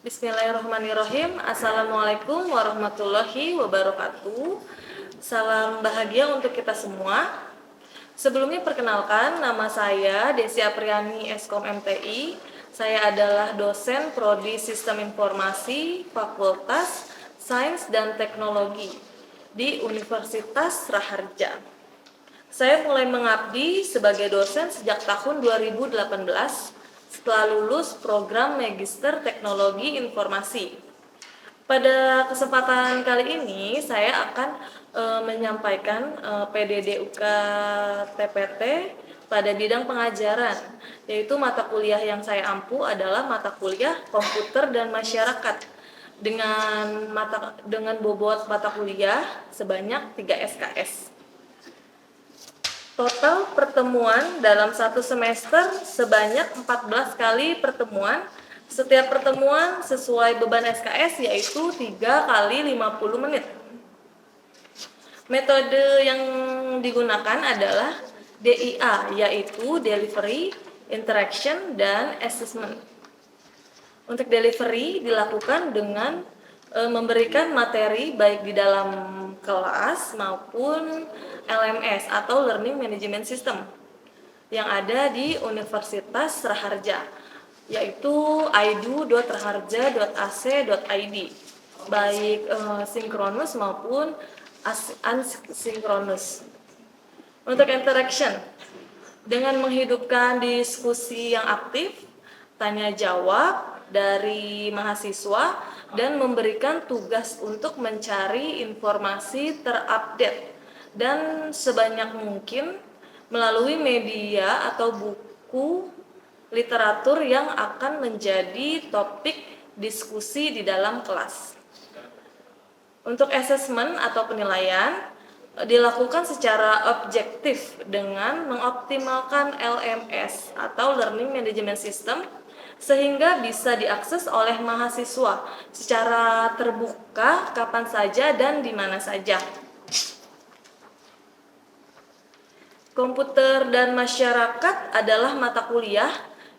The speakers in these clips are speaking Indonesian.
Bismillahirrahmanirrahim. Assalamualaikum warahmatullahi wabarakatuh. Salam bahagia untuk kita semua. Sebelumnya perkenalkan, nama saya Desi Apriani Eskom MTI. Saya adalah dosen Prodi Sistem Informasi Fakultas Sains dan Teknologi di Universitas Raharja. Saya mulai mengabdi sebagai dosen sejak tahun 2018 setelah lulus program Magister Teknologi Informasi. Pada kesempatan kali ini saya akan menyampaikan PDD UK TPT pada bidang pengajaran, yaitu mata kuliah yang saya ampu adalah mata kuliah Komputer dan Masyarakat dengan bobot mata kuliah sebanyak 3 SKS. Total pertemuan dalam satu semester sebanyak 14 kali pertemuan. Setiap pertemuan sesuai beban SKS yaitu 3 kali 50 menit. Metode yang digunakan adalah DIA, yaitu Delivery, Interaction, dan Assessment. Untuk delivery dilakukan dengan memberikan materi baik di dalam kelas maupun LMS atau Learning Management System yang ada di Universitas Raharja, yaitu aidu.raharja.ac.id, baik sinkronus maupun asinkronus. Untuk interaction, dengan menghidupkan diskusi yang aktif, tanya jawab dari mahasiswa, dan memberikan tugas untuk mencari informasi terupdate dan sebanyak mungkin melalui media atau buku literatur yang akan menjadi topik diskusi di dalam kelas. Untuk assessment atau penilaian dilakukan secara objektif dengan mengoptimalkan LMS atau Learning Management System sehingga bisa diakses oleh mahasiswa secara terbuka kapan saja dan di mana saja. Komputer dan Masyarakat adalah mata kuliah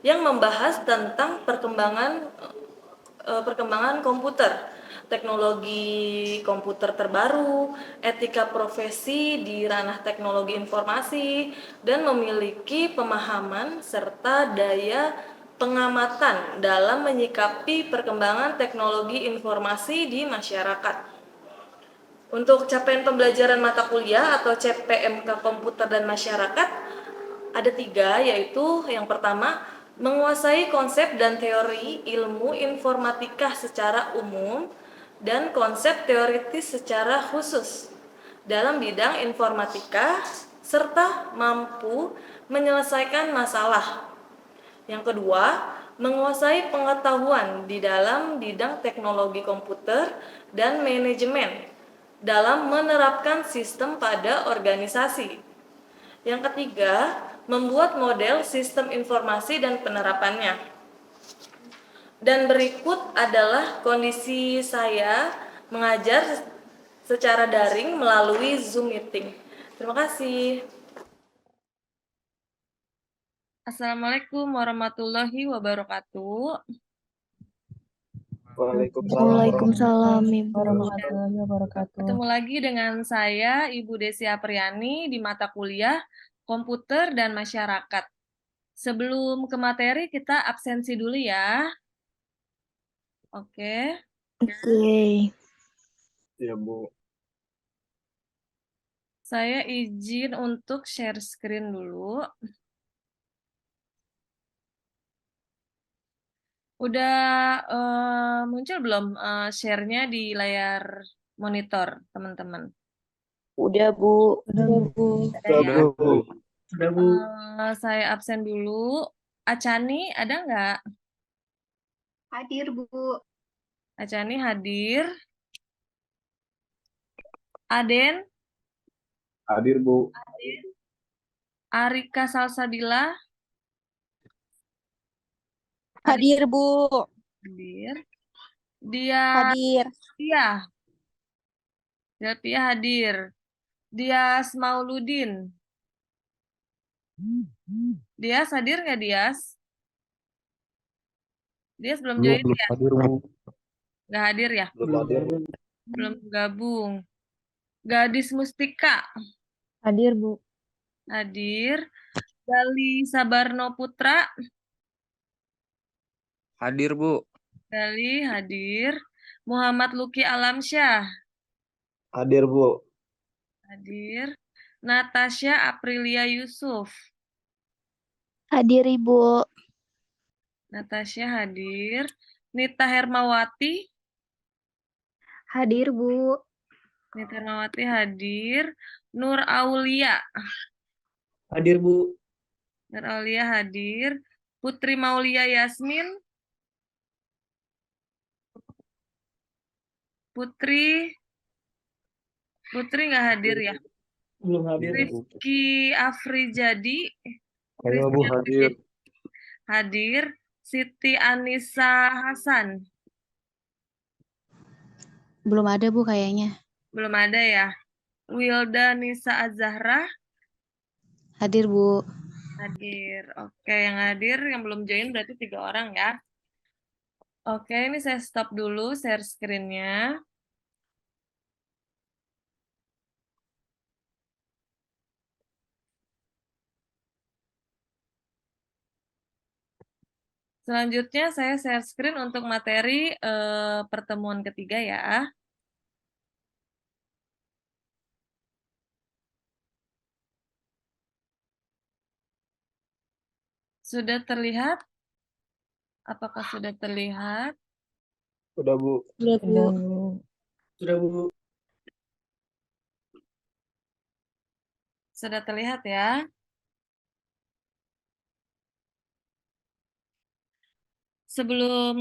yang membahas tentang perkembangan komputer, teknologi komputer terbaru, etika profesi di ranah teknologi informasi, dan memiliki pemahaman serta daya pengamatan dalam menyikapi perkembangan teknologi informasi di masyarakat. Untuk capaian pembelajaran mata kuliah atau CPMK Komputer dan Masyarakat ada 3, yaitu yang pertama, menguasai konsep dan teori ilmu informatika secara umum dan konsep teoritis secara khusus dalam bidang informatika serta mampu menyelesaikan masalah. Yang kedua, menguasai pengetahuan di dalam bidang teknologi komputer dan manajemen dalam menerapkan sistem pada organisasi. Yang ketiga, membuat model sistem informasi dan penerapannya. Dan berikut adalah kondisi saya mengajar secara daring melalui Zoom meeting. Terima kasih. Assalamualaikum warahmatullahi wabarakatuh. Waalaikumsalam warahmatullahi wabarakatuh. Ketemu lagi dengan saya, Ibu Desi Apriani, di mata kuliah Komputer dan Masyarakat. Sebelum ke materi, kita absensi dulu ya. Oke. Oke. Ya, Bu. Saya izin untuk share screen dulu. Udah muncul belum share-nya di layar monitor, teman-teman? Udah, Bu. Udah ya. Udah, Bu. Saya absen dulu. Acani ada nggak? Hadir, Bu. Acani hadir. Aden? Hadir, Bu. Arika Salsabila? Hadir, Bu. Hadir. Dia Hadir. Delpia hadir. Dias Mauludin. Dias hadir nggak, Dias? Dias belum join ya? Hadir, Bu. Nggak hadir ya? Belum hadir, Bu. Belum gabung. Gadis Mustika, Hadir, Bu. hadir. Gali Sabarno Putra, Hadir, Bu. Gali hadir. Muhammad Luki Alamsyah, Hadir, Bu. hadir. Natasha Aprilia Yusuf, Hadir, Ibu. Natasha hadir. Nita Hermawati, Hadir, Bu. Nita Hermawati hadir. Nur Aulia, Hadir, Bu. Nur Aulia hadir. Putri Maulia Yasmin, Putri nggak hadir ya. Belum hadir, Bu. Rizky Afrijadi, Ayo, Bu, hadir. hadir. Siti Anissa Hasan, Belum ada, Bu, kayaknya. belum ada ya. Wilda Nisa Azahra, Hadir, Bu. hadir. Oke, yang hadir, yang belum join berarti 3 orang ya. Oke, ini saya stop dulu share screen-nya. Selanjutnya saya share screen untuk materi pertemuan ketiga ya. Sudah terlihat? Apakah sudah terlihat? Sudah, Bu. Sudah, Bu. Sudah, Bu. Sudah terlihat ya? Sebelum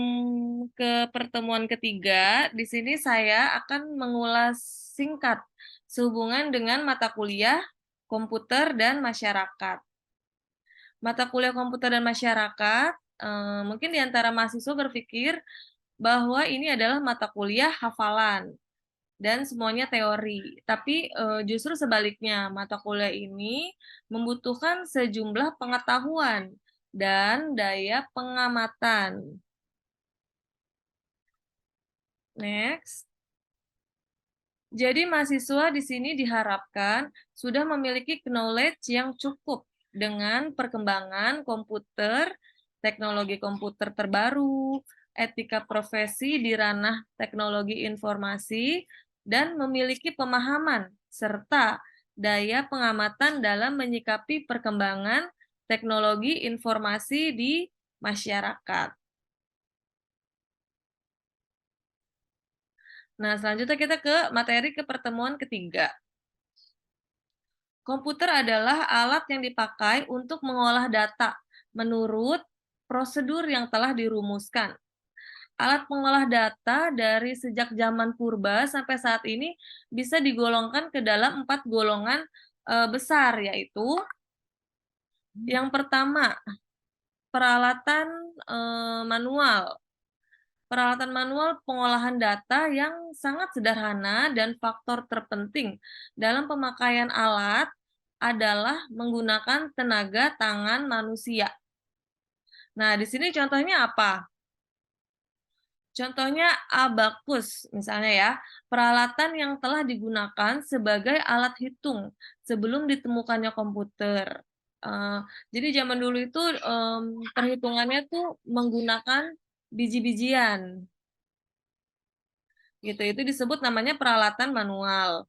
ke pertemuan ketiga, di sini saya akan mengulas singkat sehubungan dengan mata kuliah komputer dan masyarakat. Mata kuliah komputer dan masyarakat, mungkin di antara mahasiswa berpikir bahwa ini adalah mata kuliah hafalan dan semuanya teori. Tapi justru sebaliknya, mata kuliah ini membutuhkan sejumlah pengetahuan dan daya pengamatan. Next. Jadi mahasiswa di sini diharapkan sudah memiliki knowledge yang cukup dengan perkembangan komputer, teknologi komputer terbaru, etika profesi di ranah teknologi informasi, dan memiliki pemahaman serta daya pengamatan dalam menyikapi perkembangan teknologi informasi di masyarakat. Nah, selanjutnya kita ke materi ke pertemuan ketiga. Komputer adalah alat yang dipakai untuk mengolah data menurut prosedur yang telah dirumuskan. Alat pengolah data dari sejak zaman purba sampai saat ini bisa digolongkan ke dalam 4 golongan besar, yaitu yang pertama, peralatan manual. Peralatan manual pengolahan data yang sangat sederhana dan faktor terpenting dalam pemakaian alat adalah menggunakan tenaga tangan manusia. Nah, di sini contohnya apa? Contohnya abakus, misalnya ya, peralatan yang telah digunakan sebagai alat hitung sebelum ditemukannya komputer. Jadi zaman dulu itu perhitungannya tuh menggunakan biji-bijian. Gitu, itu disebut namanya peralatan manual.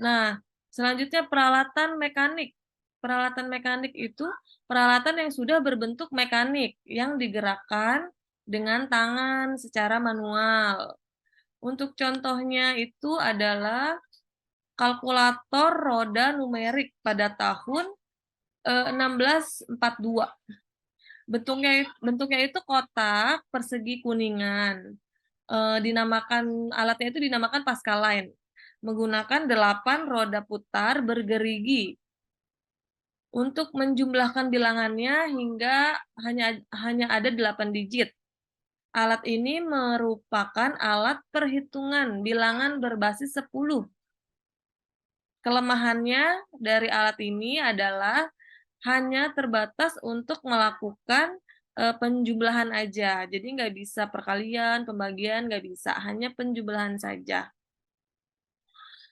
Nah, selanjutnya peralatan mekanik. Peralatan mekanik itu peralatan yang sudah berbentuk mekanik yang digerakkan dengan tangan secara manual. Untuk contohnya itu adalah kalkulator roda numerik pada tahun 1642. Bentuknya itu kotak persegi kuningan. Alatnya itu dinamakan Pascaline, menggunakan 8 roda putar bergerigi. Untuk menjumlahkan bilangannya hingga hanya ada 8 digit. Alat ini merupakan alat perhitungan bilangan berbasis 10. Kelemahannya dari alat ini adalah hanya terbatas untuk melakukan penjumlahan aja. Jadi nggak bisa perkalian, pembagian, nggak bisa. Hanya penjumlahan saja.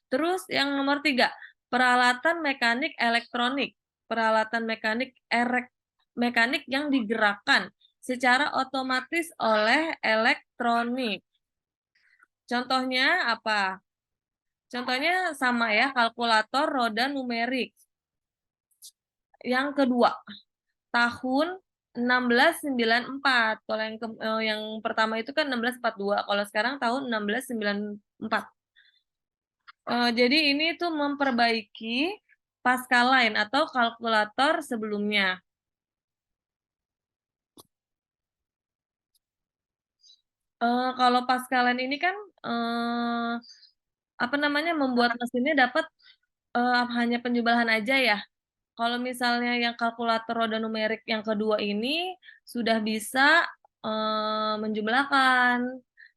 Terus yang nomor 3, peralatan mekanik elektronik. Peralatan mekanik yang digerakkan secara otomatis oleh elektronik. Contohnya apa? Contohnya sama ya, kalkulator roda numerik. Yang kedua, tahun 1694. Kalau yang pertama itu kan 1642. Kalau sekarang tahun 1694. Jadi ini tuh memperbaiki Pascaline atau kalkulator sebelumnya. Kalau Pascaline ini kan apa namanya, membuat mesinnya dapat hanya penjumlahan aja ya. Kalau misalnya yang kalkulator roda numerik yang kedua ini sudah bisa menjumlahkan,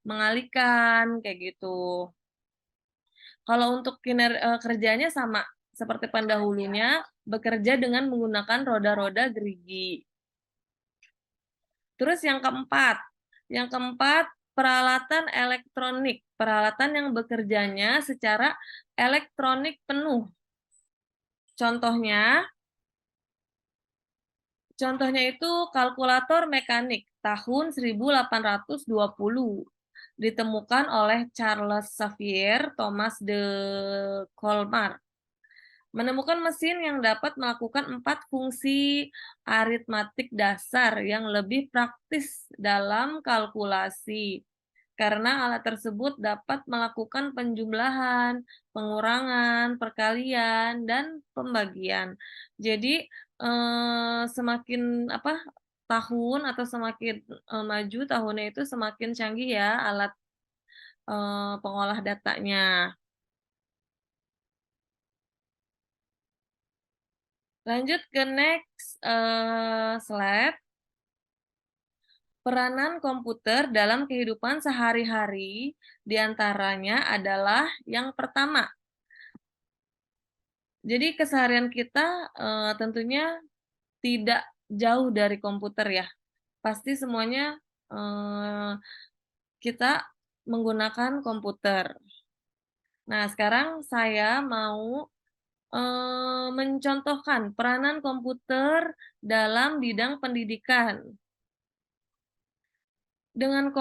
mengalihkan kayak gitu. Kalau untuk kerjanya sama seperti pendahulunya, bekerja dengan menggunakan roda-roda gerigi. Terus yang keempat, peralatan elektronik, peralatan yang bekerjanya secara elektronik penuh. Contohnya itu kalkulator mekanik tahun 1820. Ditemukan oleh Charles Xavier Thomas de Colmar. Menemukan mesin yang dapat melakukan 4 fungsi aritmatik dasar yang lebih praktis dalam kalkulasi. Karena alat tersebut dapat melakukan penjumlahan, pengurangan, perkalian, dan pembagian. Jadi semakin tahun atau semakin maju tahunnya itu semakin canggih ya alat pengolah datanya. Lanjut ke next slide. Peranan komputer dalam kehidupan sehari-hari diantaranya adalah yang pertama. Jadi keseharian kita tentunya tidak jauh dari komputer ya. Pasti semuanya kita menggunakan komputer. Nah, sekarang saya mau mencontohkan peranan komputer dalam bidang pendidikan. Dengan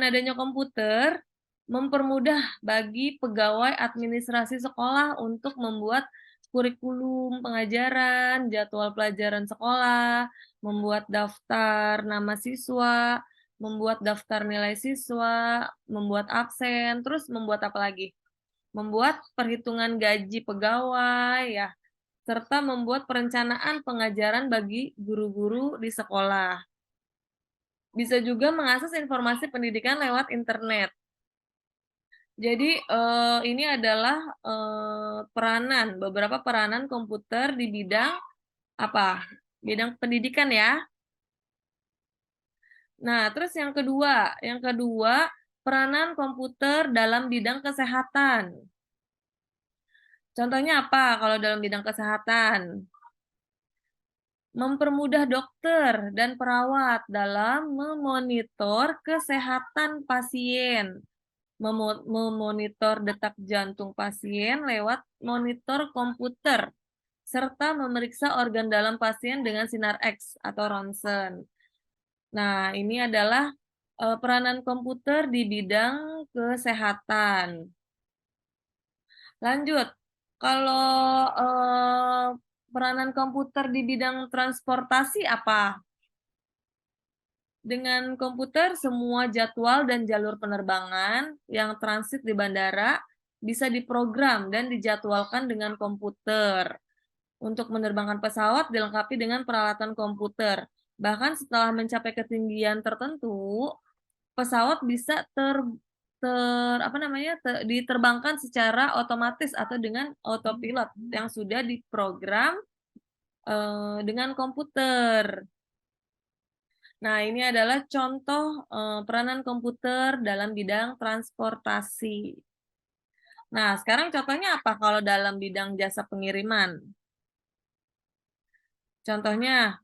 adanya komputer, mempermudah bagi pegawai administrasi sekolah untuk membuat kurikulum pengajaran, jadwal pelajaran sekolah, membuat daftar nama siswa, membuat daftar nilai siswa, membuat absen, terus membuat apa lagi? Membuat perhitungan gaji pegawai, ya, serta membuat perencanaan pengajaran bagi guru-guru di sekolah. Bisa juga mengakses informasi pendidikan lewat internet. Jadi ini adalah beberapa peranan komputer di bidang apa? Bidang pendidikan ya. Nah, terus yang kedua peranan komputer dalam bidang kesehatan. Contohnya apa kalau dalam bidang kesehatan? Mempermudah dokter dan perawat dalam memonitor kesehatan pasien, memonitor detak jantung pasien lewat monitor komputer, serta memeriksa organ dalam pasien dengan sinar X atau ronsen. Nah, ini adalah peranan komputer di bidang kesehatan. Lanjut, kalau peranan komputer di bidang transportasi apa? Dengan komputer, semua jadwal dan jalur penerbangan yang transit di bandara bisa diprogram dan dijadwalkan dengan komputer. Untuk menerbangkan pesawat dilengkapi dengan peralatan komputer. Bahkan setelah mencapai ketinggian tertentu, pesawat bisa diterbangkan secara otomatis atau dengan autopilot yang sudah diprogram dengan komputer. Nah, ini adalah contoh peranan komputer dalam bidang transportasi. Nah, sekarang contohnya apa kalau dalam bidang jasa pengiriman? Contohnya,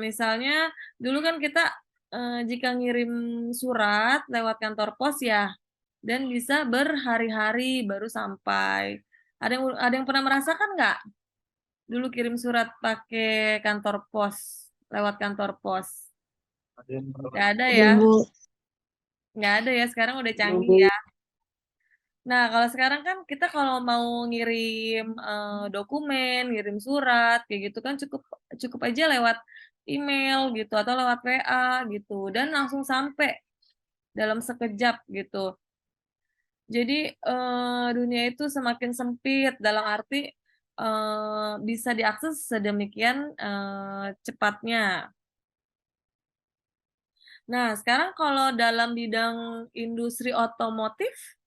misalnya dulu kan kita jika ngirim surat lewat kantor pos ya, dan bisa berhari-hari baru sampai. Ada yang pernah merasakan nggak? Dulu kirim surat pakai kantor pos, lewat kantor pos. Ada yang Nggak ada Hadir, ya? Bu. Nggak ada ya, sekarang udah Udah, canggih Bu. ya. Nah, kalau sekarang kan kita kalau mau ngirim dokumen, ngirim surat, kayak gitu kan cukup cukup aja lewat email gitu atau lewat WA gitu dan langsung sampai dalam sekejap gitu. Jadi dunia itu semakin sempit dalam arti bisa diakses sedemikian cepatnya. Nah, sekarang kalau dalam bidang industri otomotif,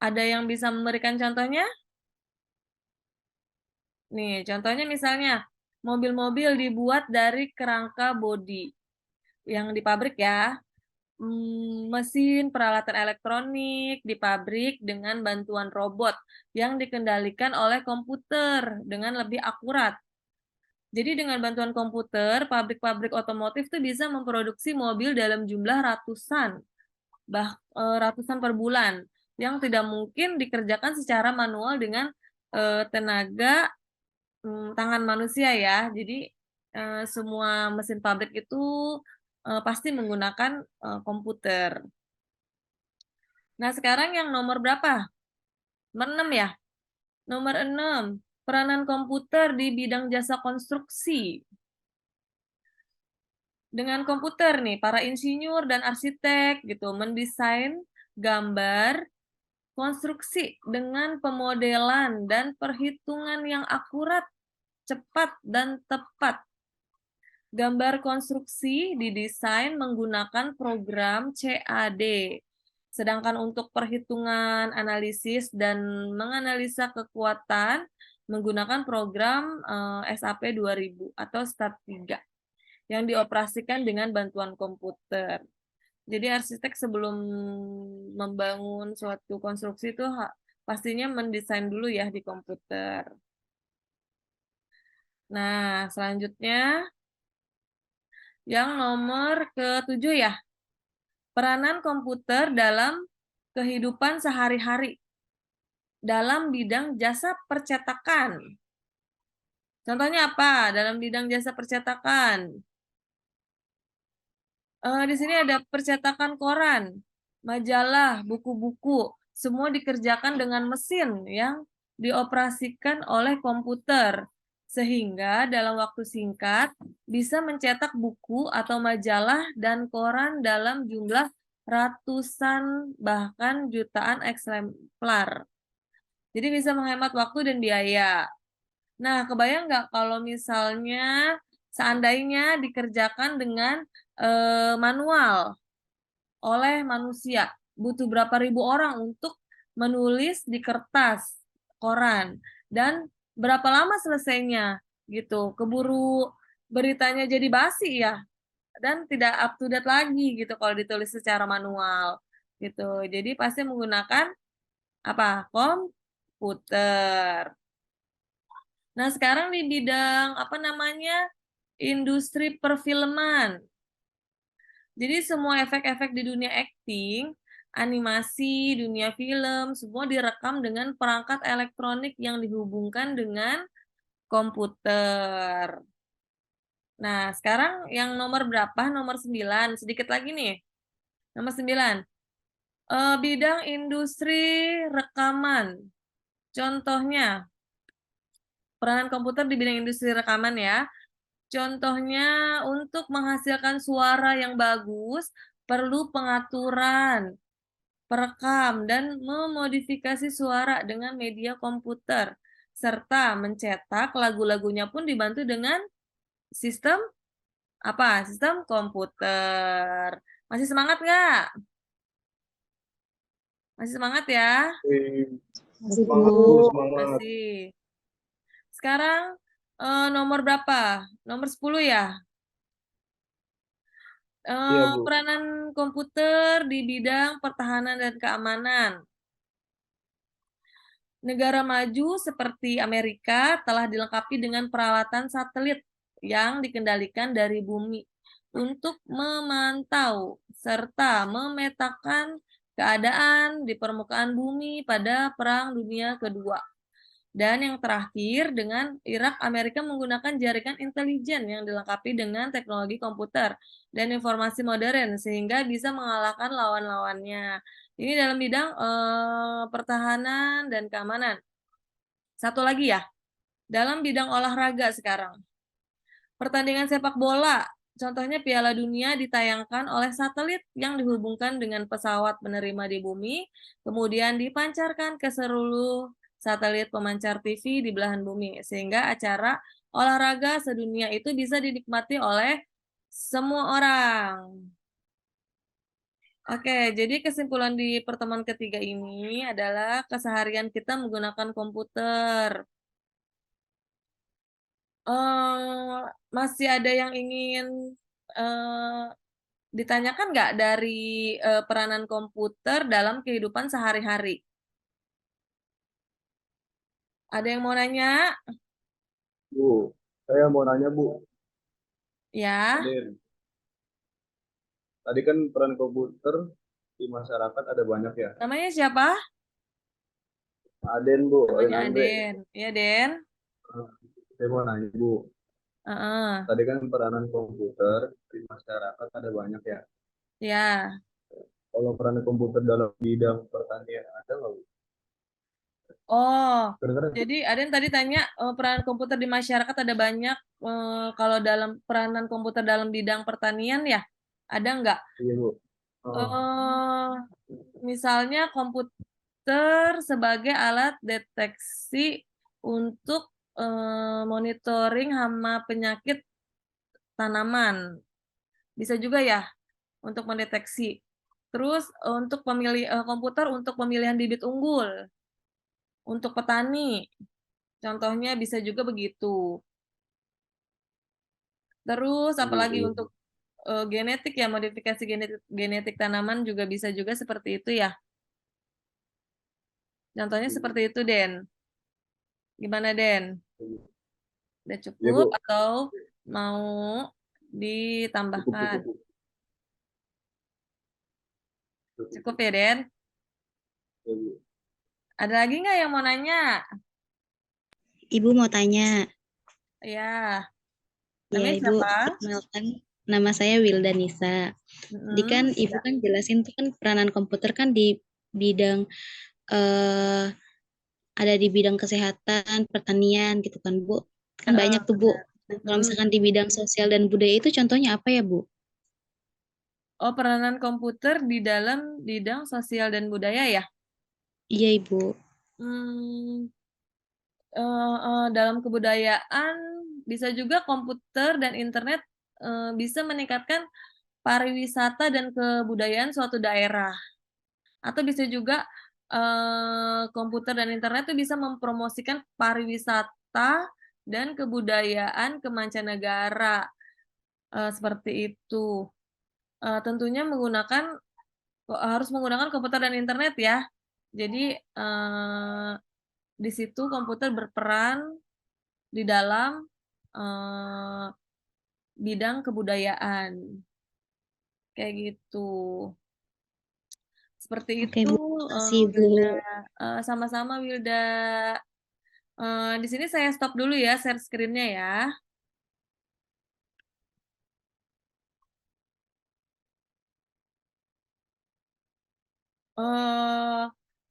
ada yang bisa memberikan contohnya? Nih, contohnya misalnya mobil-mobil dibuat dari kerangka bodi yang di pabrik ya. Mesin, peralatan elektronik di pabrik dengan bantuan robot yang dikendalikan oleh komputer dengan lebih akurat. Jadi dengan bantuan komputer, pabrik-pabrik otomotif tuh bisa memproduksi mobil dalam jumlah ratusan per bulan yang tidak mungkin dikerjakan secara manual dengan tenaga tangan manusia ya. Jadi semua mesin pabrik itu pasti menggunakan komputer. Nah, sekarang yang nomor berapa? Nomor 6 ya? Nomor 6, peranan komputer di bidang jasa konstruksi. Dengan komputer nih, para insinyur dan arsitek gitu mendesain gambar konstruksi dengan pemodelan dan perhitungan yang akurat, cepat, dan tepat. Gambar konstruksi didesain menggunakan program CAD. Sedangkan untuk perhitungan, analisis, dan menganalisa kekuatan menggunakan program SAP 2000 atau STAT-3 yang dioperasikan dengan bantuan komputer. Jadi arsitek sebelum membangun suatu konstruksi itu pastinya mendesain dulu ya di komputer. Nah, selanjutnya yang nomor ke-7 ya, peranan komputer dalam kehidupan sehari-hari dalam bidang jasa percetakan. Contohnya apa dalam bidang jasa percetakan? Di sini ada percetakan koran, majalah, buku-buku, semua dikerjakan dengan mesin yang dioperasikan oleh komputer, sehingga dalam waktu singkat bisa mencetak buku atau majalah dan koran dalam jumlah ratusan bahkan jutaan eksemplar. Jadi bisa menghemat waktu dan biaya. Nah, kebayang nggak kalau misalnya seandainya dikerjakan dengan manual oleh manusia, butuh berapa ribu orang untuk menulis di kertas koran dan berapa lama selesainya gitu. Keburu beritanya jadi basi ya dan tidak up to date lagi gitu kalau ditulis secara manual gitu. Jadi pasti menggunakan apa? Komputer. Nah, sekarang di bidang apa namanya? Industri perfilman. Jadi semua efek-efek di dunia acting, animasi, dunia film, semua direkam dengan perangkat elektronik yang dihubungkan dengan komputer. Nah, sekarang yang nomor berapa? Nomor 9. Sedikit lagi nih. Nomor 9. Bidang industri rekaman. Contohnya, peranan komputer di bidang industri rekaman ya. Contohnya, untuk menghasilkan suara yang bagus, perlu pengaturan, perekam, dan memodifikasi suara dengan media komputer, serta mencetak lagu-lagunya pun dibantu dengan sistem apa? Sistem komputer. Masih semangat nggak? Masih semangat ya? Masih, Semangat, Bu. Bu, semangat. Masih. Sekarang nomor berapa? Nomor 10 ya? Iya, Bu. Peranan komputer di bidang pertahanan dan keamanan. Negara maju seperti Amerika telah dilengkapi dengan peralatan satelit yang dikendalikan dari bumi untuk memantau serta memetakan keadaan di permukaan bumi pada Perang Dunia Kedua. Dan yang terakhir, dengan Irak, Amerika menggunakan jaringan intelijen yang dilengkapi dengan teknologi komputer dan informasi modern sehingga bisa mengalahkan lawan-lawannya. Ini dalam bidang pertahanan dan keamanan. Satu lagi ya, dalam bidang olahraga sekarang. Pertandingan sepak bola, contohnya Piala Dunia ditayangkan oleh satelit yang dihubungkan dengan pesawat penerima di bumi, kemudian dipancarkan ke seluruh satelit pemancar TV di belahan bumi, sehingga acara olahraga sedunia itu bisa dinikmati oleh semua orang. Oke, jadi kesimpulan di pertemuan ketiga ini adalah keseharian kita menggunakan komputer. Masih ada yang ingin ditanyakan nggak dari peranan komputer dalam kehidupan sehari-hari? Ada yang mau nanya? Bu, saya mau nanya Bu. Ya, Tadi kan peran komputer di masyarakat ada banyak ya. namanya siapa? Aden Bu, Namanya Andre. Aden. Ya, Den. Saya mau nanya Bu. Heeh. Tadi kan peranan komputer di masyarakat ada banyak ya. Ya. Kalau peran komputer dalam bidang pertanian ada nggak Bu? Oh, Kedengeran? jadi Aden tadi tanya peranan komputer di masyarakat ada banyak. Kalau dalam peranan komputer dalam bidang pertanian ya, ada nggak? Iya Bu. Misalnya komputer sebagai alat deteksi untuk monitoring hama penyakit tanaman. Bisa juga ya untuk mendeteksi. Terus untuk komputer untuk pemilihan bibit unggul untuk petani. Contohnya bisa juga begitu. Terus apalagi untuk genetik ya, modifikasi genetik tanaman juga bisa juga seperti itu ya. Contohnya seperti itu, Den. Gimana, Den? Udah cukup atau mau ditambahkan? Cukup ya, Den? Ada lagi nggak yang mau nanya? Ibu mau tanya. Ya. Ya, Namanya Ibu, siapa? perkenalkan, nama saya Wilda Nisa. Jadi kan Ibu kan jelasin tuh kan peranan komputer kan di bidang ada di bidang kesehatan, pertanian gitu kan, Bu. Kan banyak tuh, Bu. Nah, kalau misalkan di bidang sosial dan budaya itu contohnya apa ya, Bu? Oh, peranan komputer di dalam bidang sosial dan budaya ya? Iya, Ibu. Dalam kebudayaan bisa juga komputer dan internet bisa meningkatkan pariwisata dan kebudayaan suatu daerah. Atau bisa juga komputer dan internet itu bisa mempromosikan pariwisata dan kebudayaan ke mancanegara. Seperti itu. Tentunya harus menggunakan komputer dan internet ya. Jadi di situ komputer berperan di dalam bidang kebudayaan. Kayak gitu. Seperti Oke, itu, Bu. Makasih, Bu. Wilda. Sama-sama, Wilda. Di sini saya stop dulu ya share screen-nya ya.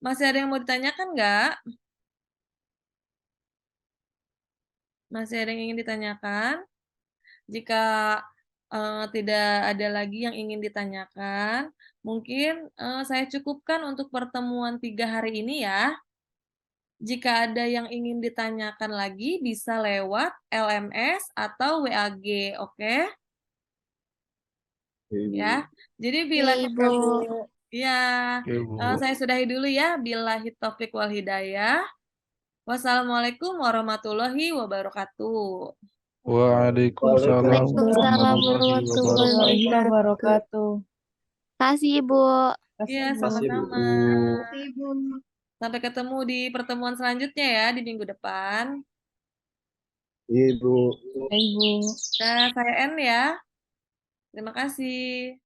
Masih ada yang mau ditanyakan nggak? Masih ada yang ingin ditanyakan? Jika tidak ada lagi yang ingin ditanyakan, mungkin saya cukupkan untuk pertemuan 3 hari ini ya. Jika ada yang ingin ditanyakan lagi, bisa lewat LMS atau WAG, oke? Ya, jadi bila kita ya, saya sudahi dulu ya. Billahi taufiq wal hidayah. Wassalamualaikum warahmatullahi wabarakatuh. Waalaikumsalam warahmatullahi wabarakatuh. Kasih, Ibu. Iya, Terima kasih, Bu. sama-sama. Ibu. Sampai ketemu di pertemuan selanjutnya ya di minggu depan. Iya, Bu. Baik, Bu. Nah, saya N ya. Terima kasih.